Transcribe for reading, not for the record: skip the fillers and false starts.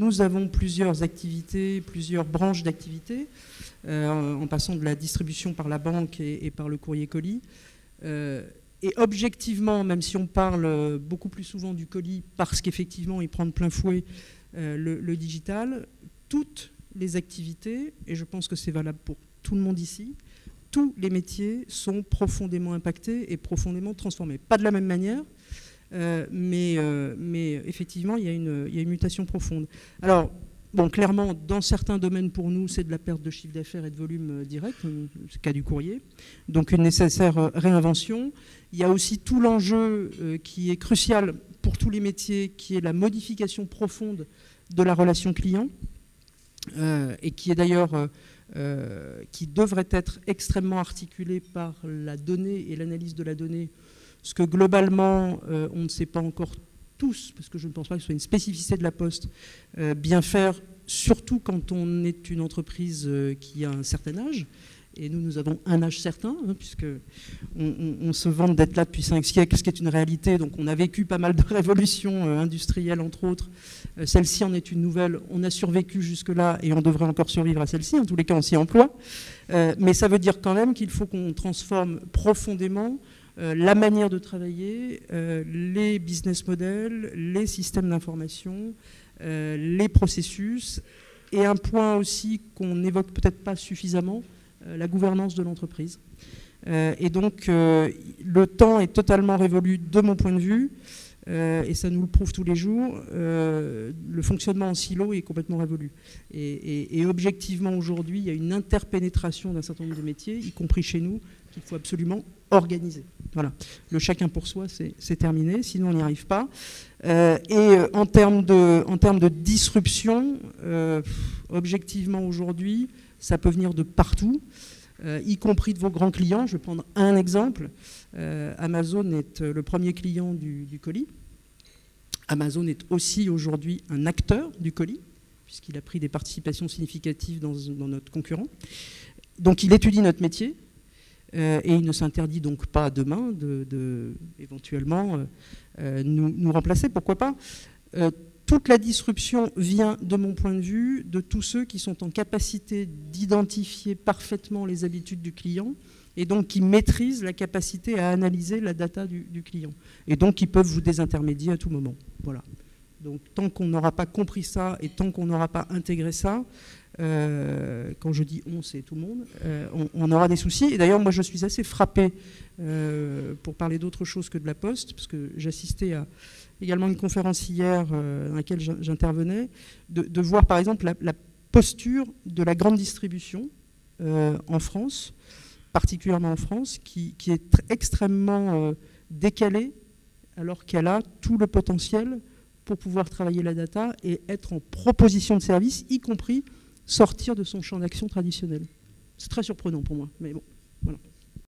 nous avons plusieurs activités, plusieurs branches d'activités, en passant de la distribution par la banque et par le courrier colis. Et objectivement, même si on parle beaucoup plus souvent du colis, parce qu'effectivement, il prend de plein fouet le digital, toutes les activités, et je pense que c'est valable pour tout le monde ici, tous les métiers sont profondément impactés et profondément transformés. Pas de la même manière, mais effectivement, il y a une mutation profonde. Alors, bon, clairement, dans certains domaines pour nous, c'est de la perte de chiffre d'affaires et de volume direct, c'est le cas du courrier, donc une nécessaire réinvention. Il y a aussi tout l'enjeu qui est crucial pour tous les métiers, qui est la modification profonde de la relation client, et qui est d'ailleurs, qui devrait être extrêmement articulée par la donnée et l'analyse de la donnée, ce que globalement, on ne sait pas encore tous, parce que je ne pense pas que ce soit une spécificité de la Poste, bien faire, surtout quand on est une entreprise qui a un certain âge. Et nous avons un âge certain, hein, puisqu'on se vante d'être là depuis 5 siècles, ce qui est une réalité. Donc on a vécu pas mal de révolutions industrielles, entre autres. Celle-ci en est une nouvelle. On a survécu jusque-là et on devrait encore survivre à celle-ci. En tous les cas, on s'y emploie. Mais ça veut dire quand même qu'il faut qu'on transforme profondément la manière de travailler, les business models, les systèmes d'information, les processus, et un point aussi qu'on n'évoque peut-être pas suffisamment, la gouvernance de l'entreprise. Et donc, le temps est totalement révolu de mon point de vue, et ça nous le prouve tous les jours. Le fonctionnement en silo est complètement révolu. Et objectivement, aujourd'hui, il y a une interpénétration d'un certain nombre de métiers, y compris chez nous, qu'il faut absolument organiser. Voilà. Le chacun pour soi, c'est terminé, sinon on n'y arrive pas. Et en termes de disruption, objectivement aujourd'hui, ça peut venir de partout, y compris de vos grands clients. Je vais prendre un exemple. Amazon est le premier client du colis. Amazon est aussi aujourd'hui un acteur du colis, puisqu'il a pris des participations significatives dans notre concurrent. Donc il étudie notre métier, et il ne s'interdit donc pas demain de éventuellement nous remplacer, pourquoi pas. Toute la disruption vient, de mon point de vue, de tous ceux qui sont en capacité d'identifier parfaitement les habitudes du client et donc qui maîtrisent la capacité à analyser la data du client. Et donc qui peuvent vous désintermédier à tout moment. Voilà. Donc tant qu'on n'aura pas compris ça et tant qu'on n'aura pas intégré ça, quand je dis on, c'est tout le monde, on aura des soucis. Et d'ailleurs, moi, je suis assez frappé, pour parler d'autre chose que de la Poste, parce que j'assistais à également une conférence hier dans laquelle j'intervenais, de voir par exemple la posture de la grande distribution en France, particulièrement en France, qui est extrêmement décalée, alors qu'elle a tout le potentiel pour pouvoir travailler la data et être en proposition de service, y compris sortir de son champ d'action traditionnel. C'est très surprenant pour moi, mais bon, voilà.